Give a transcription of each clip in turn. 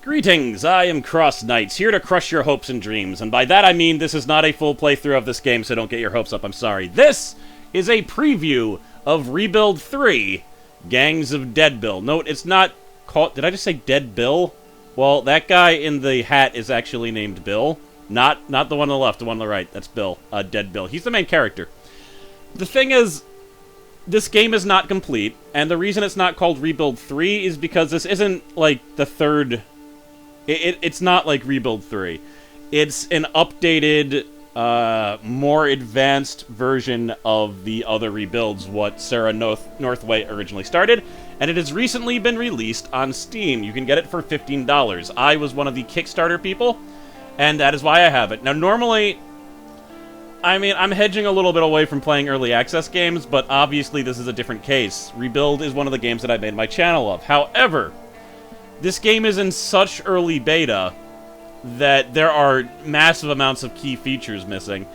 Greetings, I am CrossKnights, here to crush your hopes and dreams, and by that I mean this is not a full playthrough of this game, so don't get your hopes up, I'm sorry. This is a preview of Rebuild 3, Gangs of Deadsville. Note, it's not called... Did I just say Dead Bill? Well, that guy in the hat is actually named Bill. Not the one on the left, the one on the right. That's Bill. Dead Bill. He's the main character. The thing is, this game is not complete, and the reason it's not called Rebuild 3 is because this isn't, like, the third... It's not like Rebuild 3. It's an updated, more advanced version of the other rebuilds, what Sarah Northway originally started, and it has recently been released on Steam. You can get it for $15. I was one of the Kickstarter people, and that is why I have it. Now, normally, I mean, I'm hedging a little bit away from playing early access games, but obviously this is a different case. Rebuild is one of the games that I made my channel of. However, this game is in such early beta that there are massive amounts of key features missing.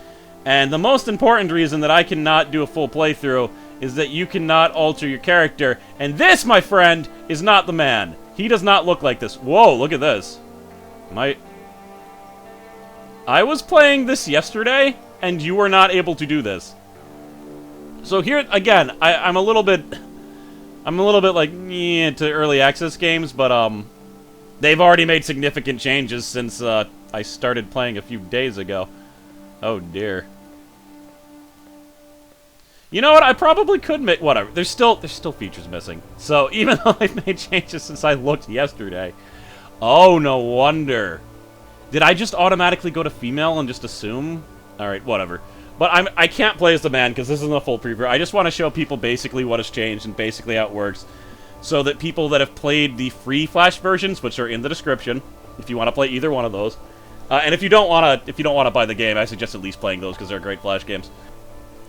And the most important reason that I cannot do a full playthrough is that you cannot alter your character. And this, my friend, is not the man. He does not look like this. Whoa, look at this. I was playing this yesterday, and you were not able to do this. So here, again, I'm a little bit like, to early access games, but, they've already made significant changes since, I started playing a few days ago. Oh, dear. You know what? I probably could make... Whatever. There's still features missing. So, even though they've made changes since I looked yesterday... Oh, no wonder. Did I just automatically go to female and just assume? Alright, whatever. But I can't play as the man, because this isn't a full preview. I just want to show people basically what has changed and basically how it works, so that people that have played the free Flash versions, which are in the description, if you want to play either one of those, and if you don't want to buy the game, I suggest at least playing those because they're great Flash games.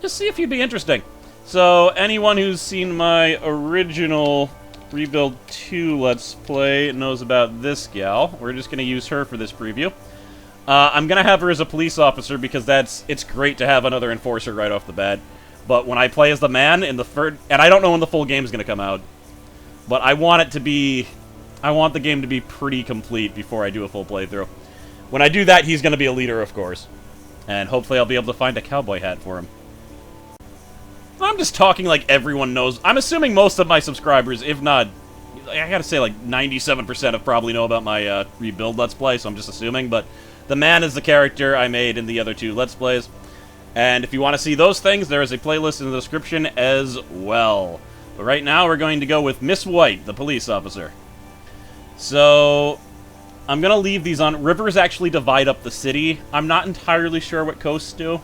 Just see if you'd be interesting. So anyone who's seen my original Rebuild 2 Let's Play knows about this gal. We're just going to use her for this preview. I'm going to have her as a police officer because it's great to have another enforcer right off the bat. But when I play as the man in the third... And I don't know when the full game is going to come out. But I want it to be... I want the game to be pretty complete before I do a full playthrough. When I do that, he's going to be a leader, of course. And hopefully I'll be able to find a cowboy hat for him. I'm just talking like everyone knows. I'm assuming most of my subscribers, if not... I gotta say, like, 97% of probably know about my Rebuild Let's Play, so I'm just assuming. But the man is the character I made in the other two Let's Plays. And if you want to see those things, there is a playlist in the description as well. But right now, we're going to go with Miss White, the police officer. So, I'm going to leave these on. Rivers actually divide up the city. I'm not entirely sure what coasts do.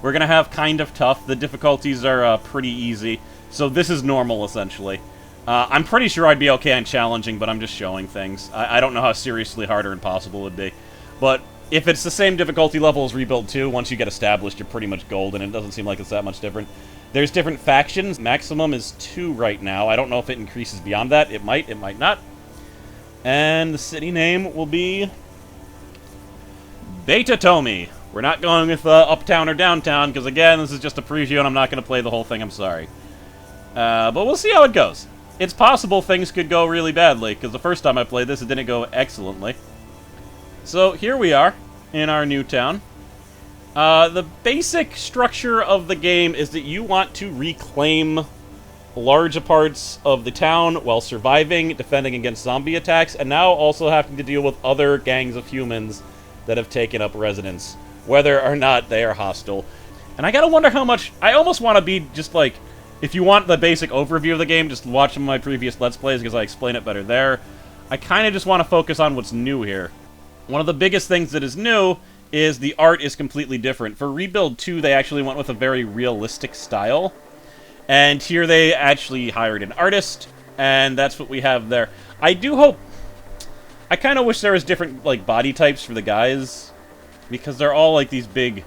We're going to have kind of tough. The difficulties are pretty easy. So this is normal, essentially. I'm pretty sure I'd be okay on challenging, but I'm just showing things. I don't know how seriously hard or impossible it would be. But if it's the same difficulty level as Rebuild 2, once you get established, you're pretty much golden. It doesn't seem like it's that much different. There's different factions. Maximum is 2 right now. I don't know if it increases beyond that. It might not. And the city name will be... Beta Tomi. We're not going with uptown or downtown, because again, this is just a preview and I'm not going to play the whole thing, I'm sorry. But we'll see how it goes. It's possible things could go really badly, because the first time I played this, it didn't go excellently. So, here we are, in our new town. The basic structure of the game is that you want to reclaim large parts of the town while surviving, defending against zombie attacks, and now also having to deal with other gangs of humans that have taken up residence, whether or not they are hostile. And I gotta wonder how much... I almost want to be just like... If you want the basic overview of the game, just watch some of my previous Let's Plays, because I explain it better there. I kind of just want to focus on what's new here. One of the biggest things that is new is the art is completely different. For Rebuild 2, they actually went with a very realistic style. And here they actually hired an artist, and that's what we have there. I do hope... I kind of wish there was different, like, body types for the guys, because they're all, like, these big,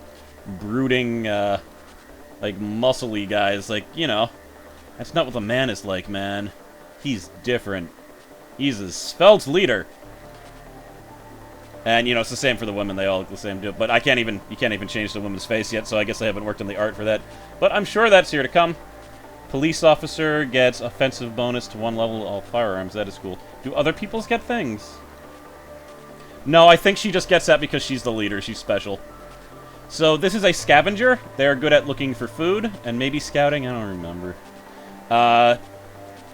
brooding, like, muscly guys. Like, you know, that's not what the man is like, man. He's different. He's a svelte leader. And, you know, it's the same for the women. They all look the same, too. But you can't even change the woman's face yet, so I guess I haven't worked on the art for that. But I'm sure that's here to come. Police officer gets offensive bonus to 1 level of all firearms. That is cool. Do other people's get things? No, I think she just gets that because she's the leader. She's special. So this is a scavenger. They're good at looking for food and maybe scouting. I don't remember.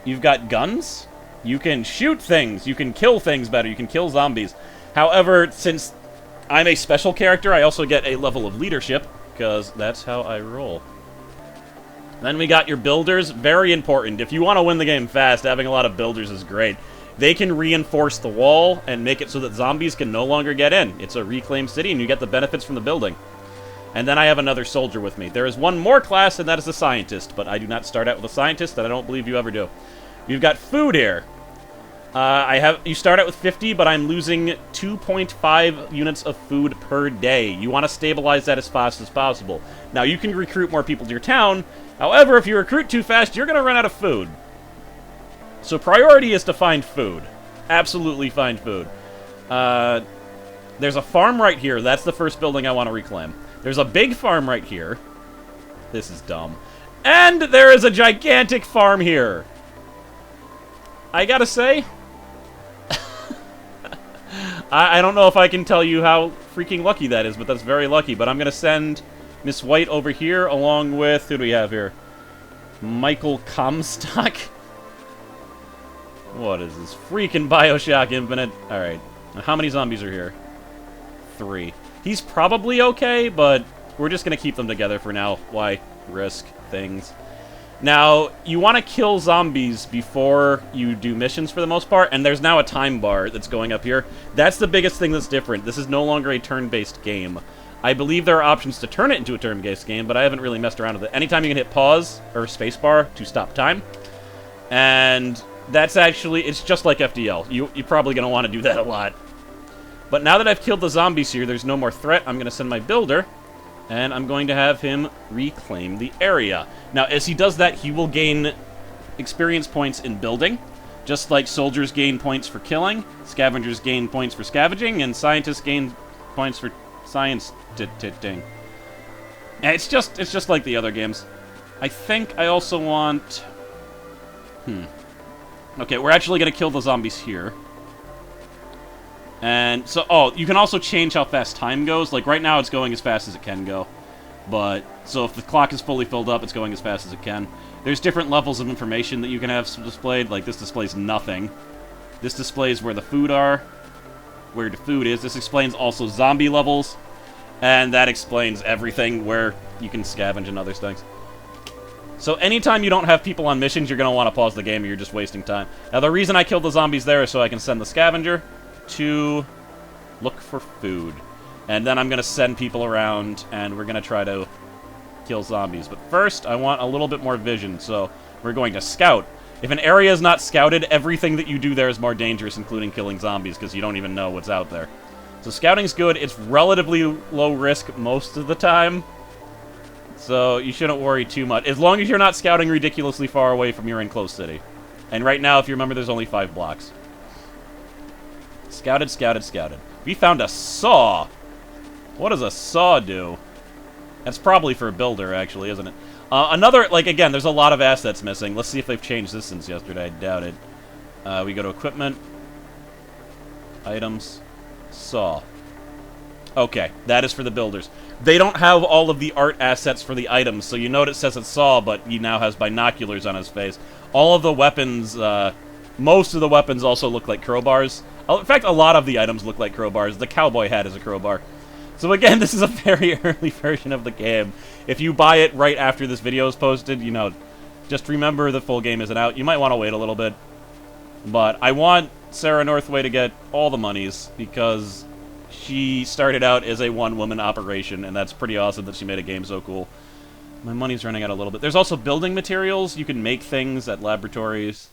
You've got guns. You can shoot things. You can kill things better. You can kill zombies. However, since I'm a special character, I also get a level of leadership, because that's how I roll. Then we got your builders. Very important. If you want to win the game fast, having a lot of builders is great. They can reinforce the wall and make it so that zombies can no longer get in. It's a reclaimed city, and you get the benefits from the building. And then I have another soldier with me. There is one more class, and that is a scientist, but I do not start out with a scientist, and I don't believe you ever do. You've got food here. You start out with 50, but I'm losing 2.5 units of food per day. You want to stabilize that as fast as possible. Now, you can recruit more people to your town. However, if you recruit too fast, you're going to run out of food. So priority is to find food. Absolutely find food. There's a farm right here. That's the first building I want to reclaim. There's a big farm right here. This is dumb. And there is a gigantic farm here. I gotta say, I don't know if I can tell you how freaking lucky that is, but that's very lucky. But I'm going to send Miss White over here along with... Who do we have here? Michael Comstock? What is this? Freaking Bioshock Infinite. Alright. How many zombies are here? 3. He's probably okay, but we're just going to keep them together for now. Why risk things? Now, you want to kill zombies before you do missions for the most part, and there's now a time bar that's going up here. That's the biggest thing that's different. This is no longer a turn-based game. I believe there are options to turn it into a turn-based game, but I haven't really messed around with it. Anytime you can hit pause or spacebar to stop time, and that's actually, it's just like FDL. You're probably going to want to do that a lot. But now that I've killed the zombies here, there's no more threat. I'm going to send my builder, and I'm going to have him reclaim the area. Now, as he does that, he will gain experience points in building, just like soldiers gain points for killing, scavengers gain points for scavenging, and scientists gain points for science-ting. And it's just like the other games. I think I also want... Okay, we're actually going to kill the zombies here. And so, you can also change how fast time goes. Like, right now it's going as fast as it can go. But, so if the clock is fully filled up, it's going as fast as it can. There's different levels of information that you can have displayed. Like, this displays nothing. This displays where the food are, where the food is. This explains also zombie levels. And that explains everything where you can scavenge and other things. So anytime you don't have people on missions, you're going to want to pause the game or you're just wasting time. Now, the reason I killed the zombies there is so I can send the scavenger to look for food. And then I'm going to send people around, and we're going to try to kill zombies. But first, I want a little bit more vision, so we're going to scout. If an area is not scouted, everything that you do there is more dangerous, including killing zombies, because you don't even know what's out there. So scouting's good. It's relatively low risk most of the time, so you shouldn't worry too much. As long as you're not scouting ridiculously far away from your enclosed city. And right now, if you remember, there's only 5 blocks. Scouted, scouted, scouted. We found a saw. What does a saw do? That's probably for a builder, actually, isn't it? Another, like, again, there's a lot of assets missing. Let's see if they've changed this since yesterday. I doubt it. We go to equipment. Items. Saw. Okay, that is for the builders. They don't have all of the art assets for the items, so you note it says it's saw, but he now has binoculars on his face. All of the weapons, most of the weapons also look like crowbars. In fact, a lot of the items look like crowbars. The cowboy hat is a crowbar. So again, this is a very early version of the game. If you buy it right after this video is posted, you know, just remember the full game isn't out. You might want to wait a little bit. But I want Sarah Northway to get all the monies, because she started out as a one-woman operation, and that's pretty awesome that she made a game so cool. My money's running out a little bit. There's also building materials. You can make things at laboratories.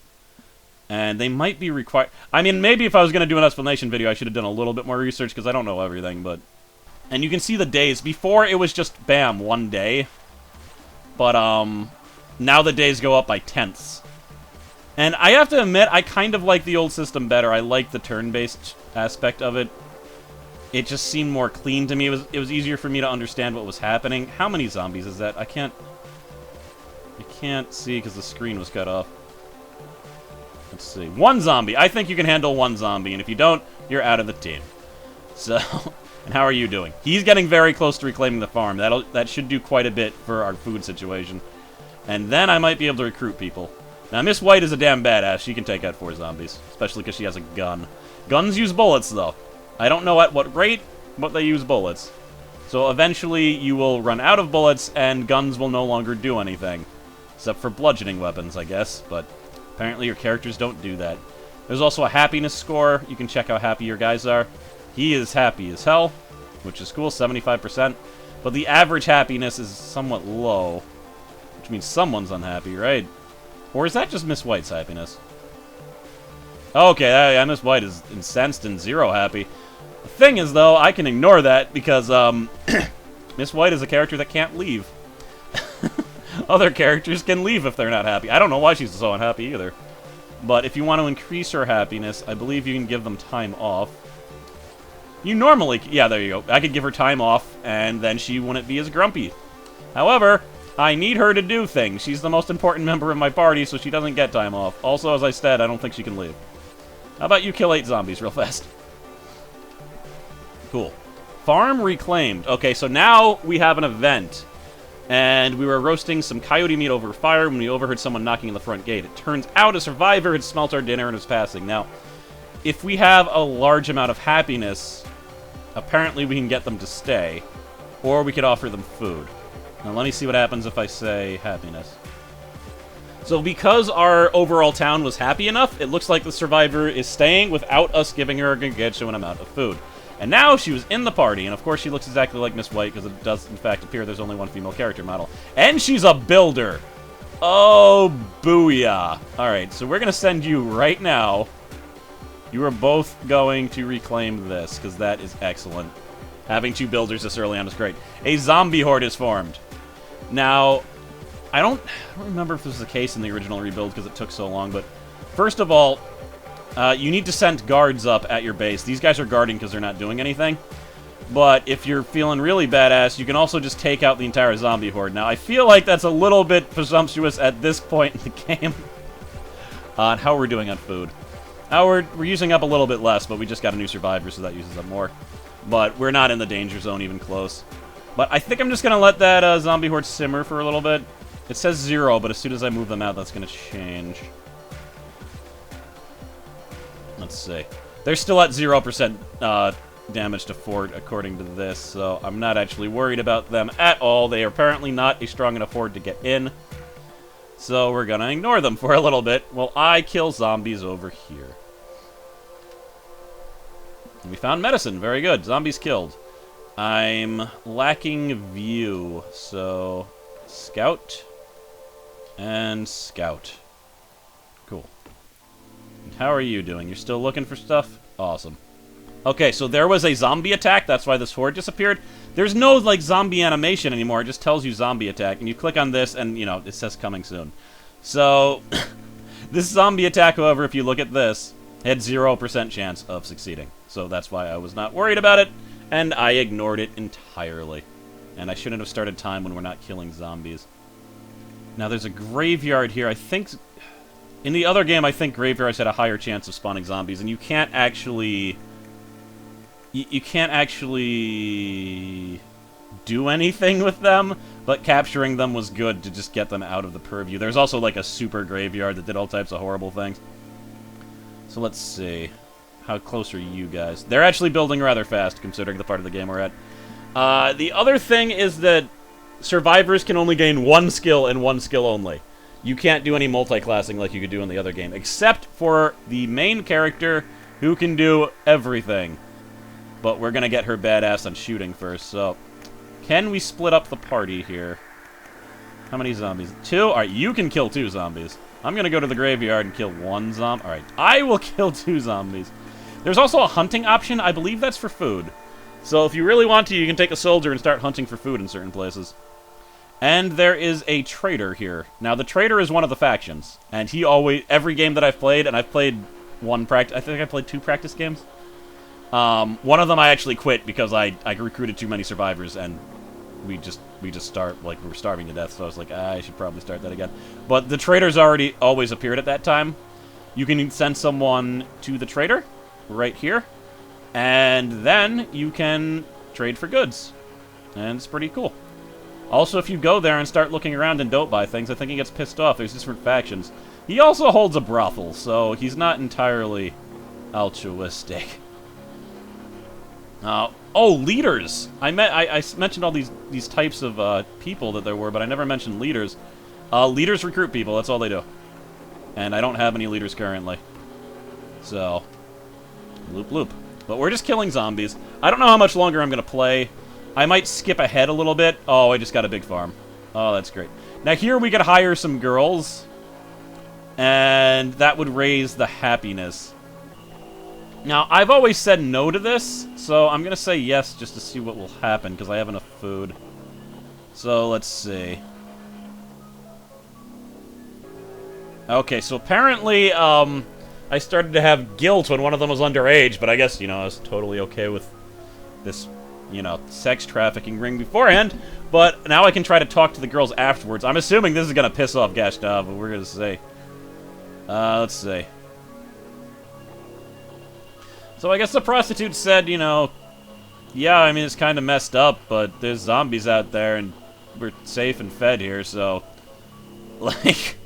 And they might be required... I mean, maybe if I was going to do an explanation video, I should have done a little bit more research, because I don't know everything, but... And you can see the days. Before, it was just, bam, 1 day. But, now the days go up by tenths. And I have to admit, I kind of like the old system better. I like the turn-based aspect of it. It just seemed more clean to me. It was easier for me to understand what was happening. How many zombies is that? I can't see, because the screen was cut off. Let's see. 1 zombie. I think you can handle 1 zombie, and if you don't, you're out of the team. So, and how are you doing? He's getting very close to reclaiming the farm. That should do quite a bit for our food situation. And then I might be able to recruit people. Now, Miss White is a damn badass. She can take out 4 zombies, especially because she has a gun. Guns use bullets, though. I don't know at what rate, but they use bullets. So eventually you will run out of bullets, and guns will no longer do anything. Except for bludgeoning weapons, I guess. But apparently your characters don't do that. There's also a happiness score. You can check how happy your guys are. He is happy as hell, which is cool, 75%. But the average happiness is somewhat low, which means someone's unhappy, right? Or is that just Miss White's happiness? Okay, yeah, Miss White is incensed and 0 happy. The thing is, though, I can ignore that because Miss White is a character that can't leave. Other characters can leave if they're not happy. I don't know why she's so unhappy either. But if you want to increase her happiness, I believe you can give them time off. You normally... Yeah, there you go. I could give her time off, and then she wouldn't be as grumpy. However, I need her to do things. She's the most important member of my party, so she doesn't get time off. Also, as I said, I don't think she can leave. How about you kill 8 zombies real fast? Cool. Farm reclaimed. Okay, so now we have an event. And we were roasting some coyote meat over fire when we overheard someone knocking on the front gate. It turns out a survivor had smelt our dinner and was passing. Now, if we have a large amount of happiness, apparently we can get them to stay. Or we could offer them food. Now, let me see what happens if I say happiness. So because our overall town was happy enough, it looks like the survivor is staying without us giving her a gargantuan amount of food. And now she was in the party, and of course she looks exactly like Miss White, because it does in fact appear there's only one female character model. And she's a builder! Oh, booyah! Alright, so we're going to send you right now. You are both going to reclaim this, because that is excellent. Having 2 builders this early on is great. A zombie horde is formed. Now, I don't remember if this was the case in the original rebuild, because it took so long, but first of all, you need to send guards up at your base. These guys are guarding because they're not doing anything. But if you're feeling really badass, you can also just take out the entire zombie horde. Now, I feel like that's a little bit presumptuous at this point in the game. On how we're doing on food. Now, we're using up a little bit less, but we just got a new survivor, so that uses up more. But we're not in the danger zone even close. But I think I'm just going to let that zombie horde simmer for a little bit. It says 0, but as soon as I move them out, that's going to change. Let's see. They're still at 0% damage to fort, according to this, so I'm not actually worried about them at all. They are apparently not a strong enough horde to get in. So we're gonna ignore them for a little bit while I kill zombies over here. And we found medicine. Very good. Zombies killed. I'm lacking view, so scout and scout. Cool. How are you doing? You're still looking for stuff? Awesome. Okay, so there was a zombie attack. That's why this horde disappeared. There's no, like, zombie animation anymore. It just tells you zombie attack. And you click on this, and, you know, it says coming soon. So, this zombie attack, however, if you look at this, had 0% chance of succeeding. So that's why I was not worried about it, and I ignored it entirely. And I shouldn't have started time when we're not killing zombies. Now, there's a graveyard here. I think... In the other game, I think graveyards had a higher chance of spawning zombies, and you can't actually... You can't actually do anything with them, but capturing them was good to just get them out of the purview. There's also, like, a super graveyard that did all types of horrible things. So let's see. How close are you guys? They're actually building rather fast, considering the part of the game we're at. The other thing is that survivors can only gain 1 skill and 1 skill only. You can't do any multi-classing like you could do in the other game, except for the main character, who can do everything. But we're gonna get her badass on shooting first, so... Can we split up the party here? How many zombies? 2? Alright, you can kill 2 zombies. I'm gonna go to the graveyard and kill 1 zombie. Alright, I will kill 2 zombies. There's also a hunting option. I believe that's for food. So if you really want to, you can take a soldier and start hunting for food in certain places. And there is a traitor here. Now, the traitor is one of the factions. And he always... Every game that I've played, and I've played I think I played 2 practice games. One of them I actually quit because I recruited too many survivors, and we just start, like, we were starving to death, so I was like, I should probably start that again. But the traitor's always appeared at that time. You can send someone to the traitor, right here, And then you can trade for goods. And it's pretty cool. Also, if you go there and start looking around and don't buy things, I think he gets pissed off. There's different factions. He also holds a brothel, so he's not entirely altruistic. Oh, leaders! I mentioned all these types of people that there were, but I never mentioned leaders. Leaders recruit people, that's all they do. And I don't have any leaders currently. So, loop loop. But we're just killing zombies. I don't know how much longer I'm going to play. I might skip ahead a little bit. Oh, I just got a big farm. Oh, that's great. Now here we could hire some girls. And that would raise the happiness. Now, I've always said no to this, so I'm going to say yes just to see what will happen, because I have enough food. So, let's see. Okay, so apparently, I started to have guilt when one of them was underage, but I guess, you know, I was totally okay with this, you know, sex trafficking ring beforehand, but now I can try to talk to the girls afterwards. I'm assuming this is going to piss off Gashtav, but we're going to see. Let's see. So I guess the prostitute said, you know, yeah, I mean, it's kind of messed up, but there's zombies out there, and we're safe and fed here, so, like,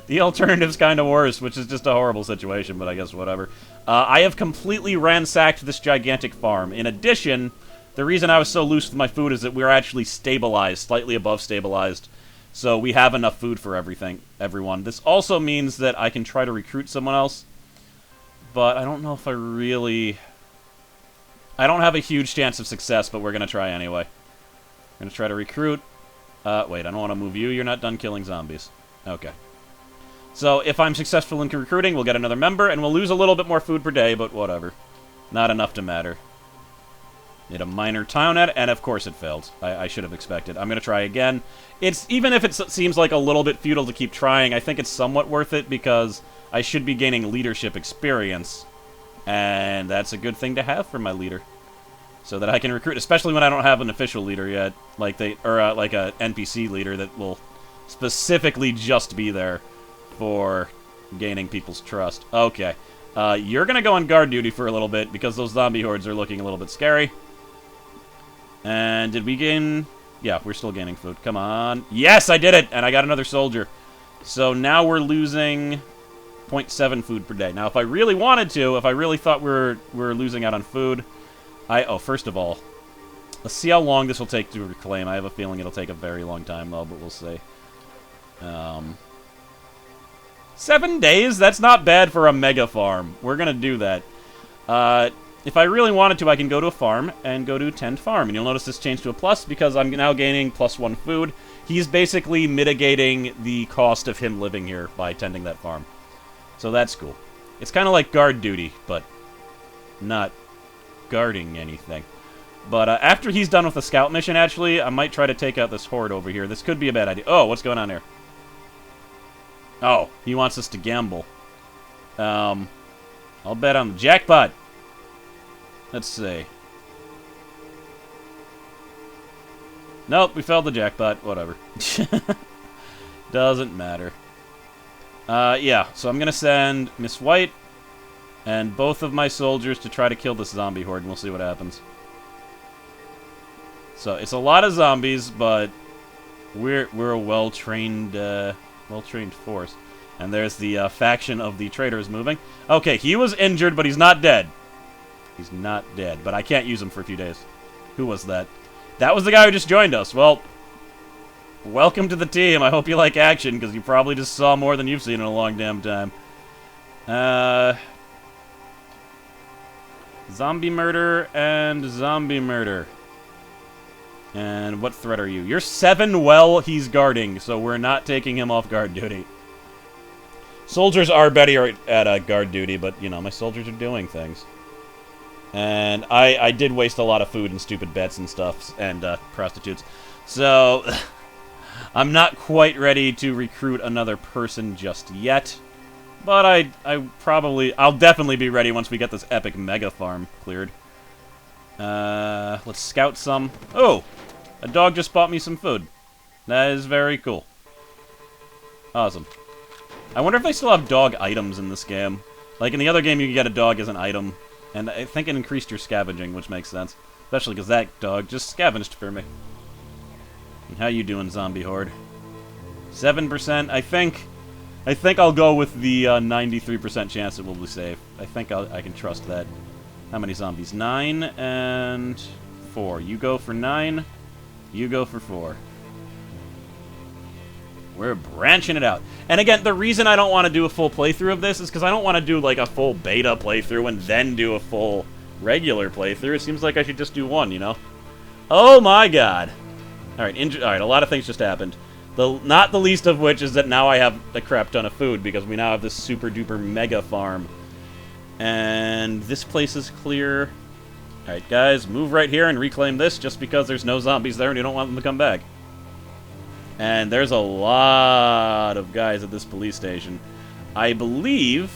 the alternative's kind of worse, which is just a horrible situation, but I guess whatever. I have completely ransacked this gigantic farm. In addition, the reason I was so loose with my food is that we're actually stabilized, slightly above stabilized, so we have enough food for everyone. This also means that I can try to recruit someone else, but I don't know if I really... I don't have a huge chance of success, but we're going to try anyway. We're going to try to recruit... wait, I don't want to move you. You're not done killing zombies. Okay. So, if I'm successful in recruiting, we'll get another member, and we'll lose a little bit more food per day, but whatever. Not enough to matter. Made a minor town at it, and of course it failed. I should have expected. I'm going to try again. Even if it seems like a little bit futile to keep trying, I think it's somewhat worth it, because I should be gaining leadership experience. And that's a good thing to have for my leader. So that I can recruit, especially when I don't have an official leader yet. Like a NPC leader that will specifically just be there for gaining people's trust. Okay. You're going to go on guard duty for a little bit, because those zombie hordes are looking a little bit scary. And did we gain... Yeah, we're still gaining food. Come on. Yes, I did it! And I got another soldier. So now we're losing 0.7 food per day. Now, if I really wanted to, if I really thought we're losing out on food... Oh, first of all, let's see how long this will take to reclaim. I have a feeling it'll take a very long time, though, but we'll see. 7 days? That's not bad for a mega farm. We're gonna do that. If I really wanted to, I can go to a farm and go to Tend Farm. And you'll notice this changed to a plus because I'm now gaining +1 food. He's basically mitigating the cost of him living here by tending that farm. So that's cool. It's kind of like guard duty, but not guarding anything. But after he's done with the scout mission, actually, I might try to take out this horde over here. This could be a bad idea. Oh, what's going on here? Oh, he wants us to gamble. I'll bet on the jackpot. Let's see. Nope, we failed the jackpot. Whatever. Doesn't matter. Yeah, so I'm going to send Miss White and both of my soldiers to try to kill this zombie horde, and we'll see what happens. So, it's a lot of zombies, but we're a well-trained force. And there's the faction of the traitors moving. Okay, he was injured, but he's not dead. He's not dead, but I can't use him for a few days. Who was that? That was the guy who just joined us. Well, welcome to the team. I hope you like action, because you probably just saw more than you've seen in a long damn time. Zombie murder and zombie murder. And what threat are you? You're 7 well he's guarding, so we're not taking him off guard duty. Soldiers are better at guard duty, but, you know, my soldiers are doing things. And I did waste a lot of food and stupid bets and stuff, and prostitutes. So, I'm not quite ready to recruit another person just yet. But I'll definitely be ready once we get this epic mega farm cleared. Let's scout some. Oh! A dog just bought me some food. That is very cool. Awesome. I wonder if they still have dog items in this game. Like, in the other game, you can get a dog as an item. And I think it increased your scavenging, which makes sense. Especially because that dog just scavenged for me. And how you doing, zombie horde? 7%. I think I'll go with the 93% chance it will be safe. I think I can trust that. How many zombies? 9 and 4. You go for 9. You go for 4. We're branching it out. And again, the reason I don't want to do a full playthrough of this is because I don't want to do like a full beta playthrough and then do a full regular playthrough. It seems like I should just do one, you know? Oh my god. Alright, a lot of things just happened. Not the least of which is that now I have a crap ton of food because we now have this super duper mega farm. And this place is clear. Alright guys, move right here and reclaim this just because there's no zombies there and you don't want them to come back. And there's a lot of guys at this police station. I believe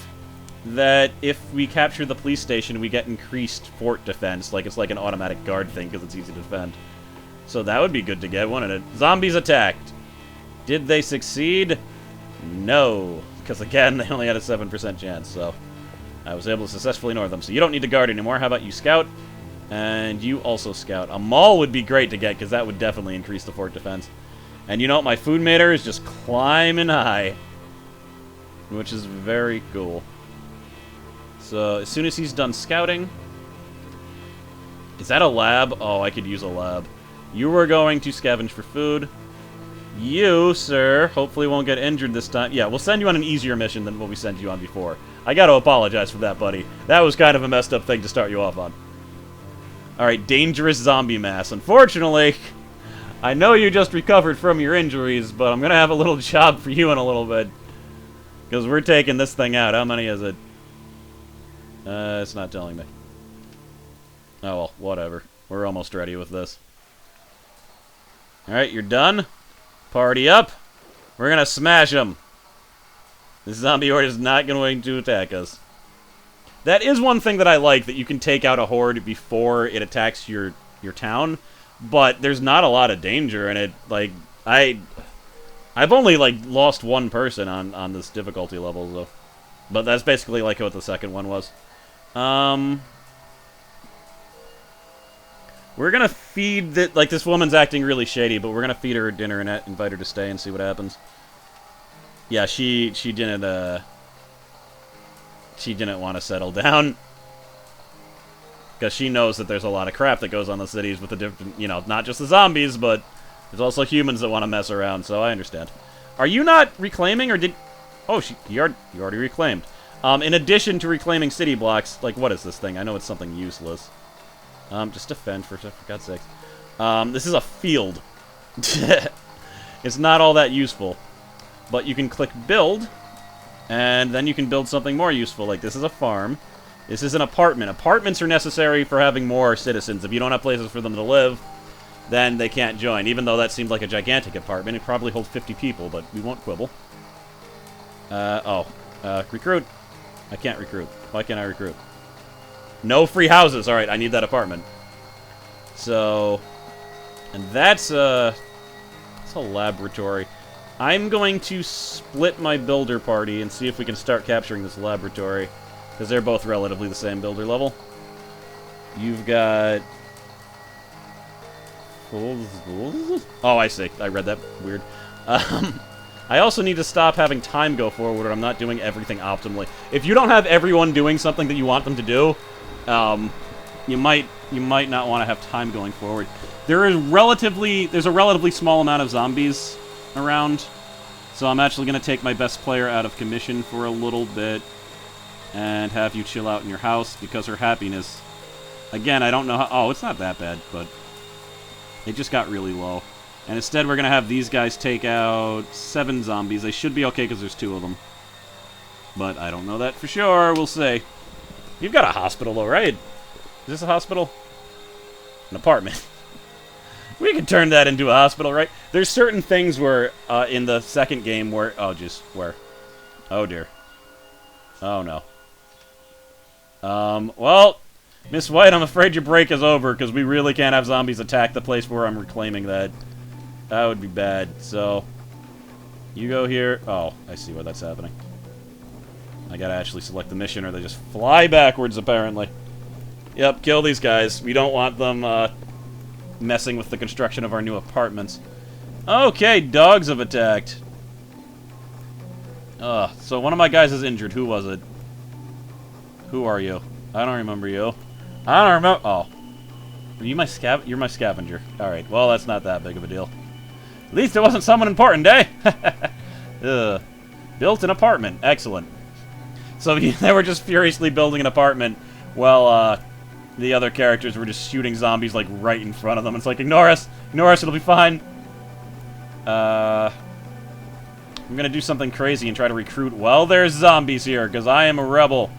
that if we capture the police station, we get increased fort defense. Like, it's like an automatic guard thing, because it's easy to defend. So that would be good to get, wouldn't it? Zombies attacked. Did they succeed? No. Because, again, they only had a 7% chance, so I was able to successfully ignore them. So you don't need to guard anymore. How about you scout? And you also scout. A mall would be great to get, because that would definitely increase the fort defense. And you know what? My food meter is just climbing high. Which is very cool. So, as soon as he's done scouting... Is that a lab? Oh, I could use a lab. You were going to scavenge for food. You, sir, hopefully won't get injured this time. Yeah, we'll send you on an easier mission than what we sent you on before. I gotta apologize for that, buddy. That was kind of a messed up thing to start you off on. Alright, dangerous zombie mass. Unfortunately... I know you just recovered from your injuries, but I'm going to have a little job for you in a little bit. Because we're taking this thing out. How many is it? It's not telling me. Oh, well, whatever. We're almost ready with this. Alright, you're done. Party up. We're going to smash them. This zombie horde is not going to attack us. That is one thing that I like, that you can take out a horde before it attacks your town. But there's not a lot of danger in it. Like, I've only, like, lost one person on this difficulty level, so. But that's basically like what the second one was. We're gonna feed the, like, this woman's acting really shady, but we're gonna feed her dinner and invite her to stay and see what happens. Yeah, she didn't want to settle down. Because she knows that there's a lot of crap that goes on in the cities with the different, you know, not just the zombies, but there's also humans that want to mess around, so I understand. Are you not reclaiming, or did... Oh, you already reclaimed. In addition to reclaiming city blocks, like, what is this thing? I know it's something useless. Just defend, for God's sake. This is a field. It's not all that useful. But you can click build, and then you can build something more useful, like this is a farm. This is an apartment. Apartments are necessary for having more citizens. If you don't have places for them to live, then they can't join. Even though that seemed like a gigantic apartment, it probably holds 50 people, but we won't quibble. Recruit. I can't recruit. Why can't I recruit? No free houses. Alright, I need that apartment. So, and that's a laboratory. I'm going to split my builder party and see if we can start capturing this laboratory. Because they're both relatively the same builder level. You've got... Oh, I see. I read that weird. I also need to stop having time go forward, or I'm not doing everything optimally. If you don't have everyone doing something that you want them to do, you might not want to have time going forward. There's a relatively small amount of zombies around, so I'm actually going to take my best player out of commission for a little bit. And have you chill out in your house, because her happiness... Again, I don't know how... Oh, it's not that bad, but... It just got really low. And instead, we're going to have these guys take out 7 zombies. They should be okay, because there's 2 of them. But I don't know that for sure. We'll see. You've got a hospital, though, right? Is this a hospital? An apartment. We can turn that into a hospital, right? There's certain things where, in the second game where... Oh, just where? Oh, dear. Oh, no. Well, Miss White, I'm afraid your break is over, because we really can't have zombies attack the place where I'm reclaiming that. That would be bad, so... You go here. Oh, I see where that's happening. I gotta actually select the mission, or they just fly backwards, apparently. Yep, kill these guys. We don't want them messing with the construction of our new apartments. Okay, dogs have attacked. So one of my guys is injured. Who was it? Who are you? I don't remember you. I don't remember. Oh. Are you my You're my scavenger. Alright, well, that's not that big of a deal. At least it wasn't someone important, eh? Built an apartment. Excellent. So they were just furiously building an apartment while the other characters were just shooting zombies like right in front of them. It's like, ignore us, it'll be fine. I'm gonna do something crazy and try to recruit. Well, there's zombies here because I am a rebel,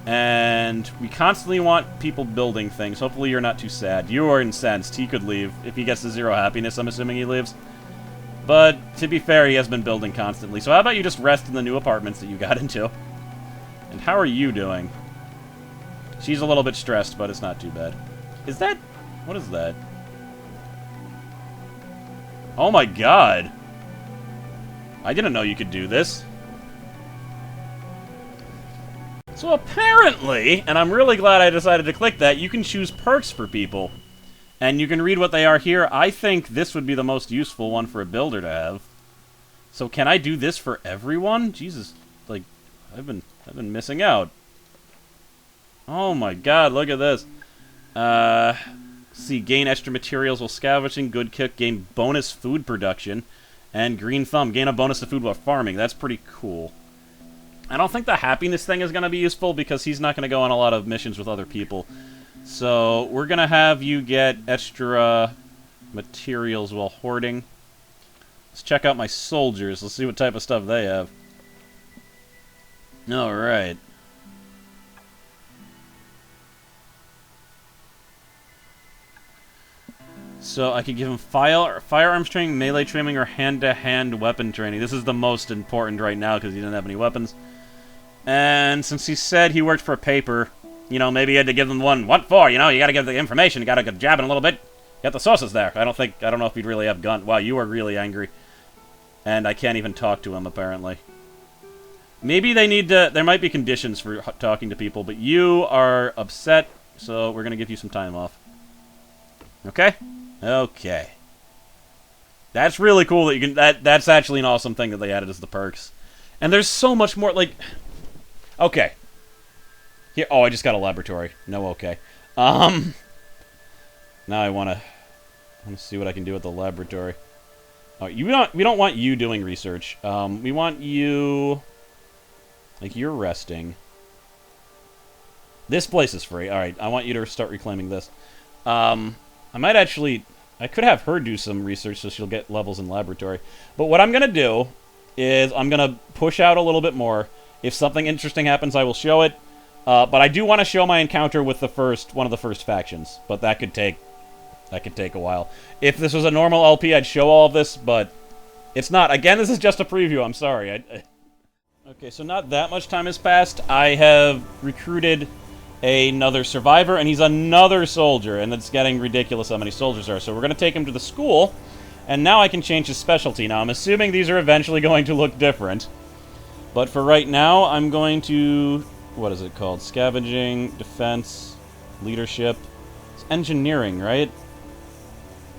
and we constantly want people building things. Hopefully, you're not too sad. You are incensed. He could leave if he gets to 0 happiness. I'm assuming he leaves. But to be fair, he has been building constantly. So how about you just rest in the new apartments that you got into? And how are you doing? She's a little bit stressed, but it's not too bad. Is that... what is that? Oh my god! I didn't know you could do this. So apparently, and I'm really glad I decided to click that, you can choose perks for people. And you can read what they are here. I think this would be the most useful one for a builder to have. So can I do this for everyone? Jesus, like, I've been missing out. Oh my god, look at this. See, gain extra materials while scavenging, good kick, gain bonus food production, and green thumb, gain a bonus to food while farming. That's pretty cool. I don't think the happiness thing is going to be useful because he's not going to go on a lot of missions with other people. So we're going to have you get extra materials while hoarding. Let's check out my soldiers. Let's see what type of stuff they have. Alright. So I could give him firearms training, melee training, or hand-to-hand weapon training. This is the most important right now because he didn't have any weapons. And since he said he worked for a paper, you know, maybe he had to give them one. What for? You know, you gotta give the information. You gotta get jabbing a little bit. Get the sources there. I don't know if he'd really have gun. Wow, you are really angry. And I can't even talk to him, apparently. Maybe they need to... there might be conditions for talking to people, but you are upset, so we're gonna give you some time off. Okay? Okay. That's really cool that you can... that's actually an awesome thing that they added as the perks. And there's so much more, like... okay. Here... oh, I just got a laboratory. No, okay. Now I want to see what I can do with the laboratory. Oh, we don't want you doing research. We want you... like, you're resting. This place is free. Alright, I want you to start reclaiming this. I might actually... I could have her do some research so she'll get levels in laboratory. But what I'm going to do is I'm going to push out a little bit more. If something interesting happens, I will show it. But I do want to show my encounter with one of the first factions. But that could take a while. If this was a normal LP, I'd show all of this, but it's not. Again, this is just a preview. I'm sorry. Okay, so not that much time has passed. I have recruited another survivor, and he's another soldier, and it's getting ridiculous how many soldiers there are. So we're going to take him to the school, and now I can change his specialty. Now, I'm assuming these are eventually going to look different, but for right now, I'm going to... what is it called? Scavenging, defense, leadership. It's engineering, right?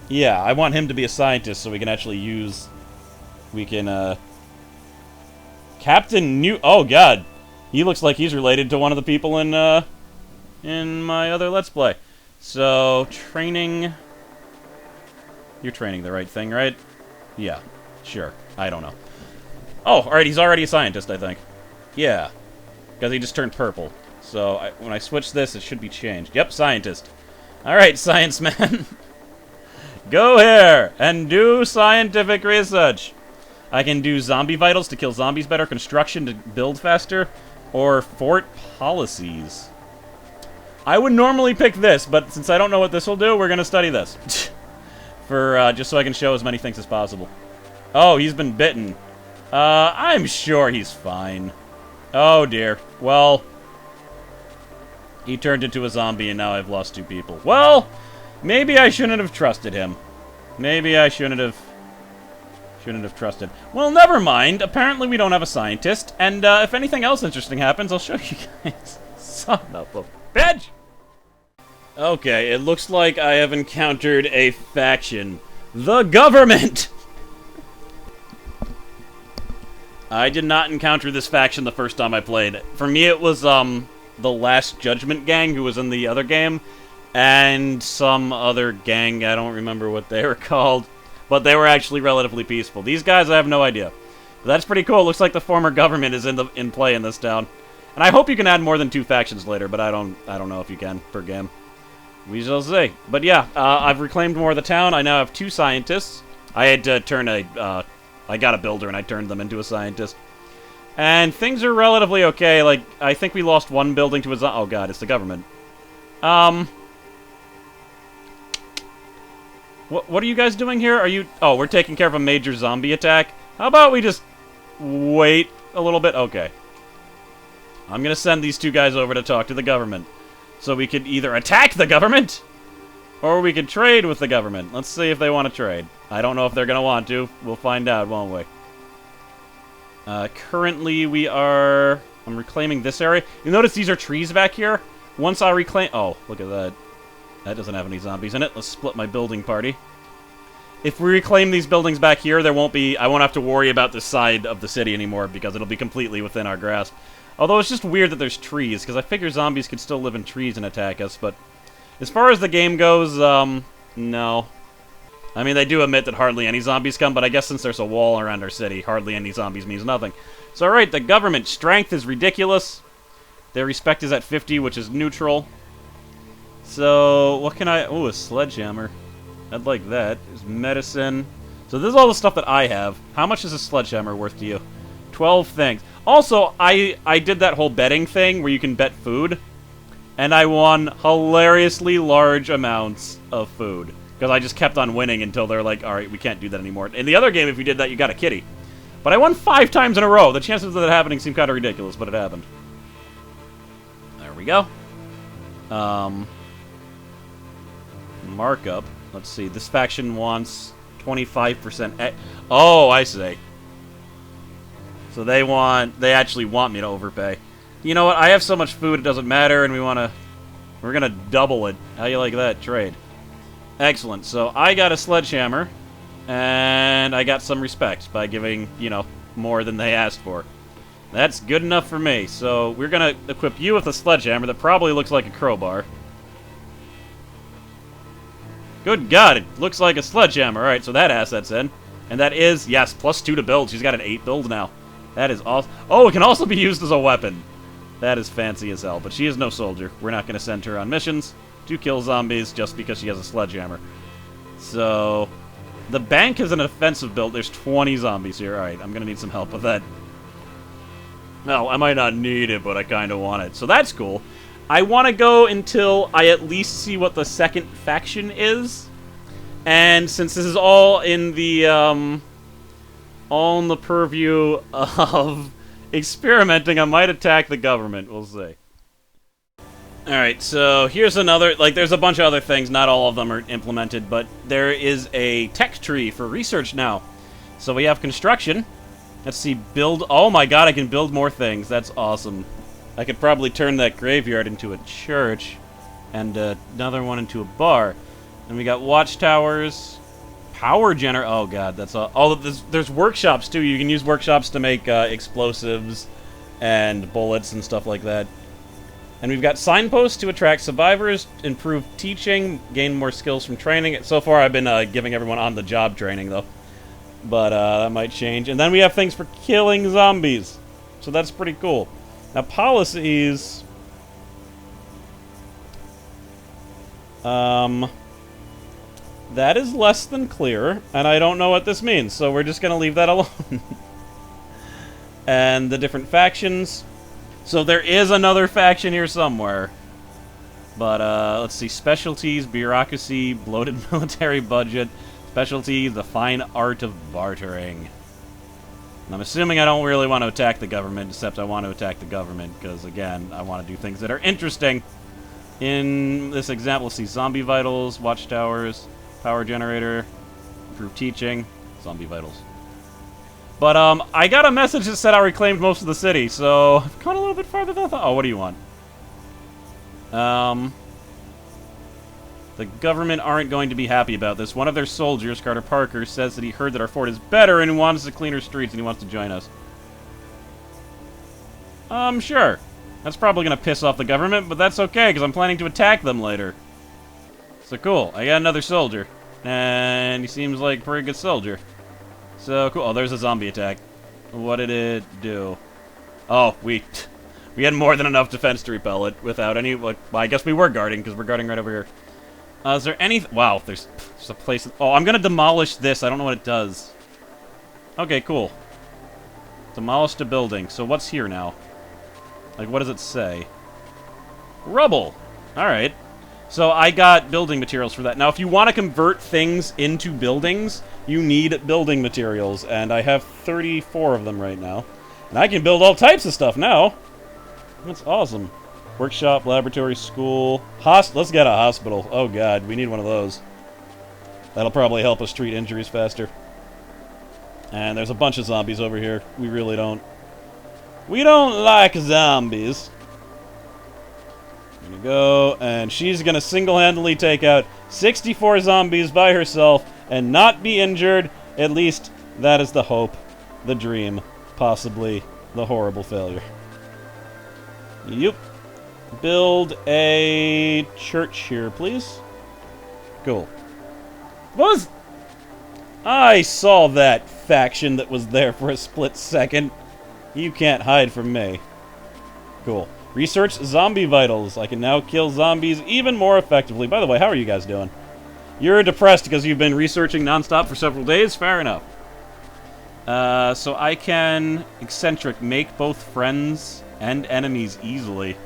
Yeah, I want him to be a scientist so we can actually use... we can, Captain New... oh, God! He looks like he's related to one of the people in my other Let's Play. So, training... you're training the right thing, right? Yeah, sure. I don't know. Oh, alright, he's already a scientist, I think. Yeah. Because he just turned purple. So, when I switch this, it should be changed. Yep, scientist. Alright, science man. Go here and do scientific research. I can do zombie vitals to kill zombies better, construction to build faster, or fort policies. I would normally pick this, but since I don't know what this will do, we're going to study this. For, just so I can show as many things as possible. Oh, he's been bitten. I'm sure he's fine. Oh, dear. Well, he turned into a zombie, and now I've lost 2 people. Well, maybe I shouldn't have trusted him. Maybe I shouldn't have trusted. Well, never mind. Apparently we don't have a scientist, and if anything else interesting happens, I'll show you guys. Son of a bitch! Okay, it looks like I have encountered a faction. The government! I did not encounter this faction the first time I played. For me, it was, the Last Judgment gang who was in the other game, and some other gang, I don't remember what they were called, but they were actually relatively peaceful. These guys, I have no idea. But that's pretty cool. It looks like the former government is in play in this town. And I hope you can add more than 2 factions later, but I don't know if you can per game. We shall see. But yeah, I've reclaimed more of the town. I now have 2 scientists. I had to turn I got a builder and I turned them into a scientist. And things are relatively okay. Like, I think we lost 1 building to a oh god, it's the government. What are you guys doing here? Are you... Oh, we're taking care of a major zombie attack? How about we just wait a little bit? Okay. I'm gonna send these 2 guys over to talk to the government. So we could either attack the government, or we could trade with the government. Let's see if they want to trade. I don't know if they're gonna want to. We'll find out, won't we? Currently we are... I'm reclaiming this area. You notice these are trees back here? Once I reclaim... Oh, look at that. That doesn't have any zombies in it. Let's split my building party. If we reclaim these buildings back here, there won't be... I won't have to worry about this side of the city anymore, because it'll be completely within our grasp. Although it's just weird that there's trees, because I figure zombies could still live in trees and attack us, but... As far as the game goes, no. I mean, they do admit that hardly any zombies come, but I guess since there's a wall around our city, hardly any zombies means nothing. So, alright, the government strength is ridiculous. Their respect is at 50, which is neutral. So, what can I... Oh, a sledgehammer. I'd like that. There's medicine. So this is all the stuff that I have. How much is a sledgehammer worth to you? 12 things. Also, I did that whole betting thing where you can bet food. And I won hilariously large amounts of food. Because I just kept on winning until they're like, alright, we can't do that anymore. In the other game, if you did that, you got a kitty. But I won 5 times in a row. The chances of that happening seem kind of ridiculous, but it happened. There we go. Markup. Let's see. This faction wants 25%. Oh, I see. So they actually want me to overpay. You know what? I have so much food it doesn't matter, and we're gonna double it. How you like that? Trade. Excellent. So I got a sledgehammer, and I got some respect by giving, you know, more than they asked for. That's good enough for me. So we're gonna equip you with a sledgehammer that probably looks like a crowbar. Good God, it looks like a sledgehammer. Alright, so that asset's in. And that is, yes, +2 to build. She's got an 8 build now. That is awesome. Oh, it can also be used as a weapon. That is fancy as hell, but she is no soldier. We're not going to send her on missions to kill zombies just because she has a sledgehammer. So, the bank is an offensive build. There's 20 zombies here. Alright, I'm going to need some help with that. Well, I might not need it, but I kind of want it. So that's cool. I want to go until I at least see what the second faction is. And since this is all in the purview of experimenting, I might attack the government. We'll see. Alright, so here's another... Like, there's a bunch of other things. Not all of them are implemented, but there is a tech tree for research now. So we have construction. Let's see, build... Oh my god, I can build more things. That's awesome. I could probably turn that graveyard into a church, and another one into a bar. And we got watchtowers, power generator. Oh god, that's all of this. There's workshops too. You can use workshops to make explosives and bullets and stuff like that. And we've got signposts to attract survivors, improve teaching, gain more skills from training. So far, I've been giving everyone on-the-job training though, but that might change. And then we have things for killing zombies, so that's pretty cool. Now, policies... that is less than clear, and I don't know what this means, so we're just going to leave that alone. And the different factions... So there is another faction here somewhere. But, let's see. Specialties, bureaucracy, bloated military budget, specialty, the fine art of bartering. And I'm assuming I don't really want to attack the government, except I want to attack the government, because, again, I want to do things that are interesting. In this example, let's see, zombie vitals, watchtowers, power generator, improve teaching, zombie vitals. But, I got a message that said I reclaimed most of the city, so I've gone a little bit farther than I thought. Oh, what do you want? The government aren't going to be happy about this. One of their soldiers, Carter Parker, says that he heard that our fort is better and he wants to clean our streets and he wants to join us. Sure. That's probably going to piss off the government, but that's okay, because I'm planning to attack them later. So cool. I got another soldier. And he seems like a pretty good soldier. So cool. Oh, there's a zombie attack. What did it do? Oh, we had more than enough defense to repel it without any... Well, I guess we were guarding, because we're guarding right over here. Is there any... Wow, there's a place... Oh, I'm going to demolish this. I don't know what it does. Okay, cool. Demolished a building. So what's here now? Like, what does it say? Rubble! Alright. So I got building materials for that. Now, if you want to convert things into buildings, you need building materials. And I have 34 of them right now. And I can build all types of stuff now. That's awesome. Workshop, laboratory, school, let's get a hospital. Oh god, we need one of those. That'll probably help us treat injuries faster. And there's a bunch of zombies over here. We really don't. We don't like zombies. There we go, and she's gonna single-handedly take out 64 zombies by herself and not be injured. At least that is the hope, the dream, possibly the horrible failure. Yep. Build a church here, please. Cool. I saw that faction that was there for a split second. You can't hide from me. Cool. Research zombie vitals. I can now kill zombies even more effectively. By the way, how are you guys doing? You're depressed because you've been researching nonstop for several days? Fair enough. So I can, eccentric, make both friends and enemies easily.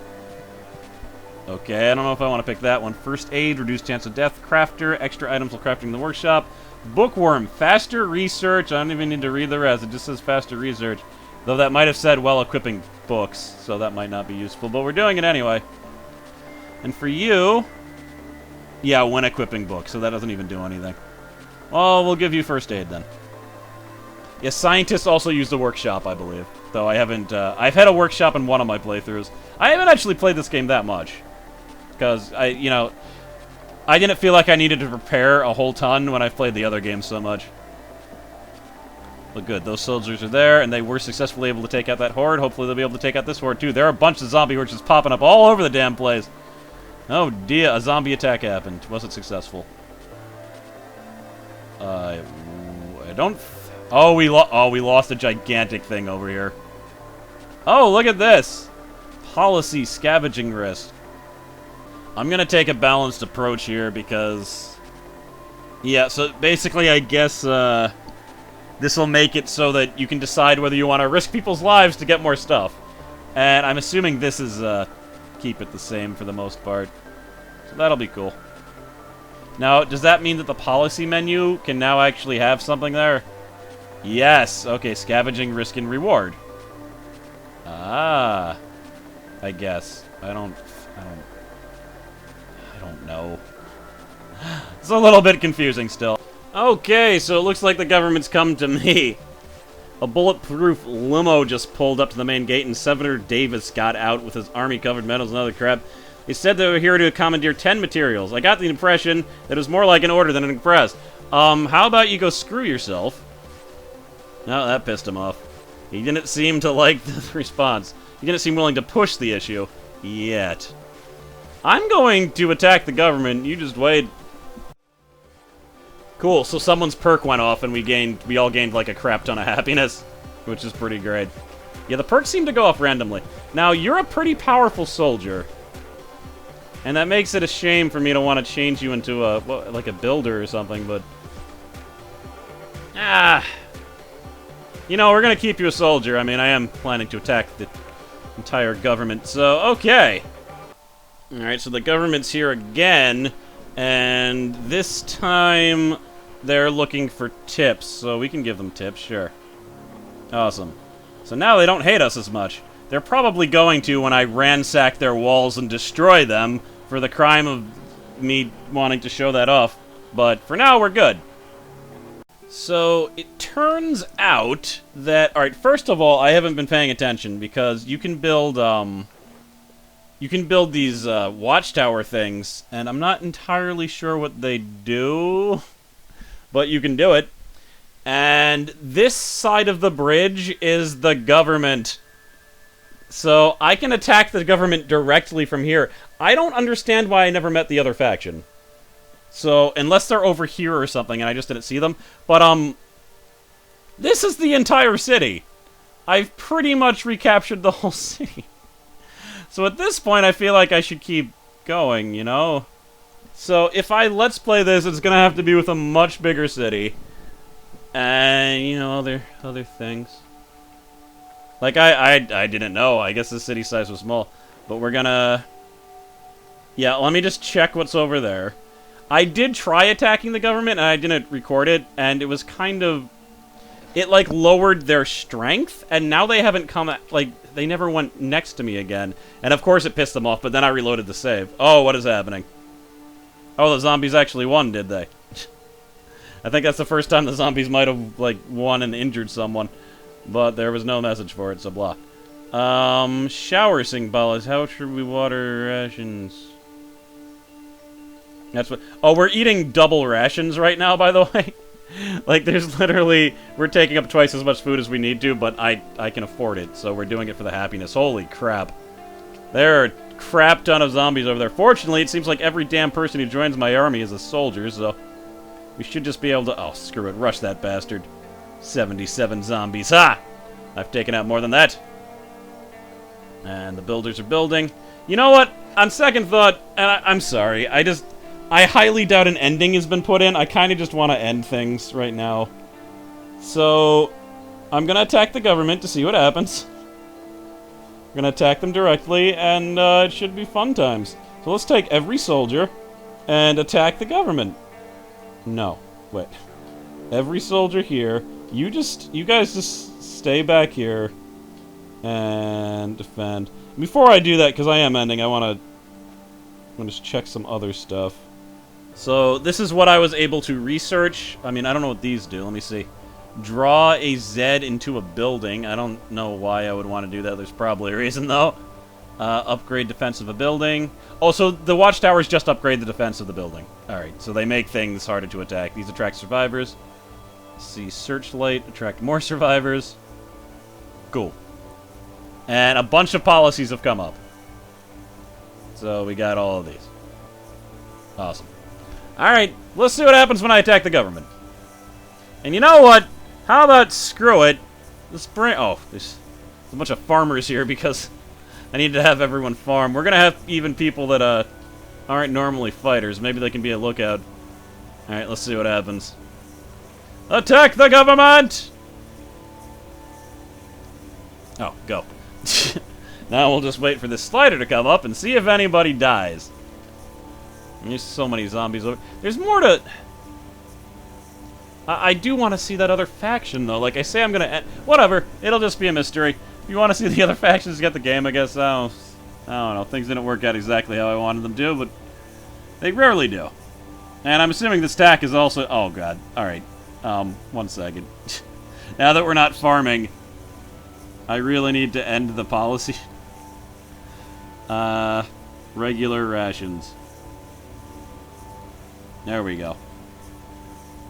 Okay, I don't know if I want to pick that one. First aid, reduced chance of death. Crafter, extra items while crafting in the workshop. Bookworm, faster research. I don't even need to read the rest. It just says faster research. Though that might have said while equipping books, so that might not be useful. But we're doing it anyway. And for you... Yeah, when equipping books, so that doesn't even do anything. Well, we'll give you first aid then. Yeah, scientists also use the workshop, I believe. Though I haven't... I've had a workshop in one of my playthroughs. I haven't actually played this game that much. Because, I didn't feel like I needed to prepare a whole ton when I've played the other games so much. But good, those soldiers are there, and they were successfully able to take out that horde. Hopefully they'll be able to take out this horde, too. There are a bunch of zombie hordes just popping up all over the damn place. Oh, dear, a zombie attack happened. Was it successful? I don't... Oh, we lost a gigantic thing over here. Oh, look at this! Policy scavenging risk. I'm gonna take a balanced approach here because... Yeah, so basically I guess, this will make it so that you can decide whether you want to risk people's lives to get more stuff. And I'm assuming this is, keep it the same for the most part. So that'll be cool. Now, does that mean that the policy menu can now actually have something there? Yes! Okay, scavenging, risk, and reward. Ah. I guess. I don't know. It's a little bit confusing still. Okay, so it looks like the government's come to me. A bulletproof limo just pulled up to the main gate, and Senator Davis got out with his army-covered medals and other crap. They said they were here to commandeer 10 materials. I got the impression that it was more like an order than an request. How about you go screw yourself? No, that pissed him off. He didn't seem to like the response. He didn't seem willing to push the issue. Yet. I'm going to attack the government. You just wait. Cool, so someone's perk went off and we all gained like a crap ton of happiness, which is pretty great. Yeah, the perks seem to go off randomly. Now, you're a pretty powerful soldier. And that makes it a shame for me to want to change you into a, well, like a builder or something, but... You know, we're gonna keep you a soldier. I mean, I am planning to attack the entire government, so, okay. Alright, so the government's here again, and this time they're looking for tips, so we can give them tips, sure. Awesome. So now they don't hate us as much. They're probably going to when I ransack their walls and destroy them for the crime of me wanting to show that off, but for now we're good. So, it turns out that... Alright, first of all, I haven't been paying attention, because you can build, you can build these watchtower things, and I'm not entirely sure what they do, but you can do it. And this side of the bridge is the government. So I can attack the government directly from here. I don't understand why I never met the other faction. So, unless they're over here or something, and I just didn't see them. But, this is the entire city. I've pretty much recaptured the whole city. So at this point, I feel like I should keep going, you know? So, if I Let's Play this, it's gonna have to be with a much bigger city. And, you know, other things. Like, I didn't know. I guess the city size was small. But we're gonna... Yeah, let me just check what's over there. I did try attacking the government, and I didn't record it, and it was kind of... It, like, lowered their strength, and now they haven't come... Like, they never went next to me again. And, of course, it pissed them off, but then I reloaded the save. Oh, what is happening? Oh, the zombies actually won, did they? I think that's the first time the zombies might have, like, won and injured someone. But there was no message for it, so blah. Shower sink ballas. How should we water rations? That's what... Oh, we're eating double rations right now, by the way. Like, there's literally... We're taking up twice as much food as we need to, but I can afford it, so we're doing it for the happiness. Holy crap. There are a crap ton of zombies over there. Fortunately, it seems like every damn person who joins my army is a soldier, so... We should just be able to... Oh, screw it. Rush that bastard. 77 zombies. Ha! I've taken out more than that. And the builders are building. You know what? On second thought, and I'm sorry, I highly doubt an ending has been put in. I kind of just want to end things right now. So, I'm going to attack the government to see what happens. I'm going to attack them directly, and it should be fun times. So let's take every soldier and attack the government. No. Wait. Every soldier here. You guys just stay back here and defend. Before I do that, because I am ending, I want to just check some other stuff. So, this is what I was able to research. I mean, I don't know what these do. Let me see. Draw a Z into a building. I don't know why I would want to do that. There's probably a reason, though. Upgrade defense of a building. Oh, so the watchtowers just upgrade the defense of the building. Alright, so they make things harder to attack. These attract survivors. Let's see, searchlight, attract more survivors. Cool. And a bunch of policies have come up. So we got all of these. Awesome. Alright, let's see what happens when I attack the government. And you know what? How about screw it? Let's bring... Oh, there's a bunch of farmers here because I need to have everyone farm. We're gonna have even people that aren't normally fighters. Maybe they can be a lookout. Alright, let's see what happens. Attack the government! Oh, go. Now we'll just wait for this slider to come up and see if anybody dies. There's so many zombies over... There's more to... I do want to see that other faction, though. Like I say, I'm gonna end... Whatever. It'll just be a mystery. If you want to see the other factions get the game, I guess. I don't know. Things didn't work out exactly how I wanted them to, but they rarely do. And I'm assuming this tack is also... Oh, God. Alright. 1 second. Now that we're not farming, I really need to end the policy. Regular rations. There we go.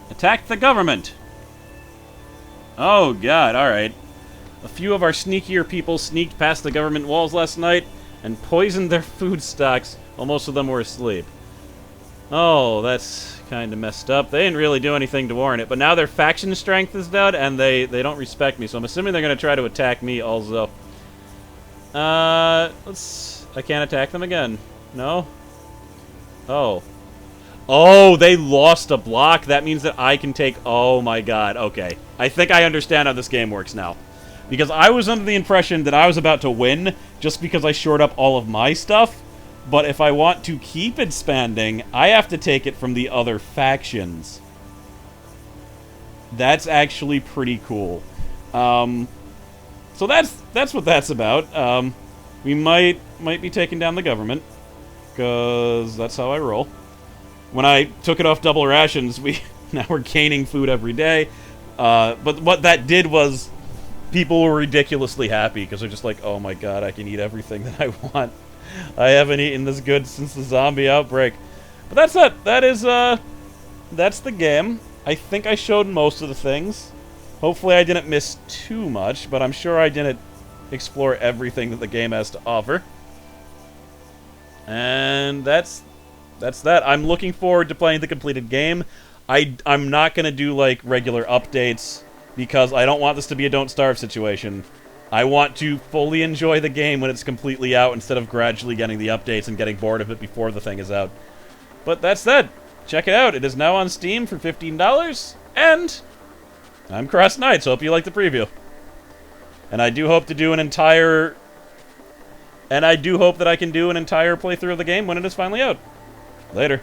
Attack the government! Oh, God, alright. A few of our sneakier people sneaked past the government walls last night and poisoned their food stocks while most of them were asleep. Oh, that's kind of messed up. They didn't really do anything to warrant it, but now their faction strength is down, and they don't respect me, so I'm assuming they're going to try to attack me also. I can't attack them again. No? Oh. Oh, they lost a block? That means that I can take... Oh my god, okay. I think I understand how this game works now. Because I was under the impression that I was about to win just because I shored up all of my stuff. But if I want to keep expanding, I have to take it from the other factions. That's actually pretty cool. So that's what that's about. We might be taking down the government, because that's how I roll. When I took it off double rations, now we're gaining food every day. But what that did was people were ridiculously happy because they're just like, oh my god, I can eat everything that I want. I haven't eaten this good since the zombie outbreak. But that's it. That's the game. I think I showed most of the things. Hopefully I didn't miss too much, but I'm sure I didn't explore everything that the game has to offer. And that's that. I'm looking forward to playing the completed game. I'm not going to do, like, regular updates, because I don't want this to be a Don't Starve situation. I want to fully enjoy the game when it's completely out, instead of gradually getting the updates and getting bored of it before the thing is out. But that's that. Check it out. It is now on Steam for $15, and I'm CrossKnights. Hope you like the preview. And I do hope to do an entire... And I do hope that I can do an entire playthrough of the game when it is finally out. Later.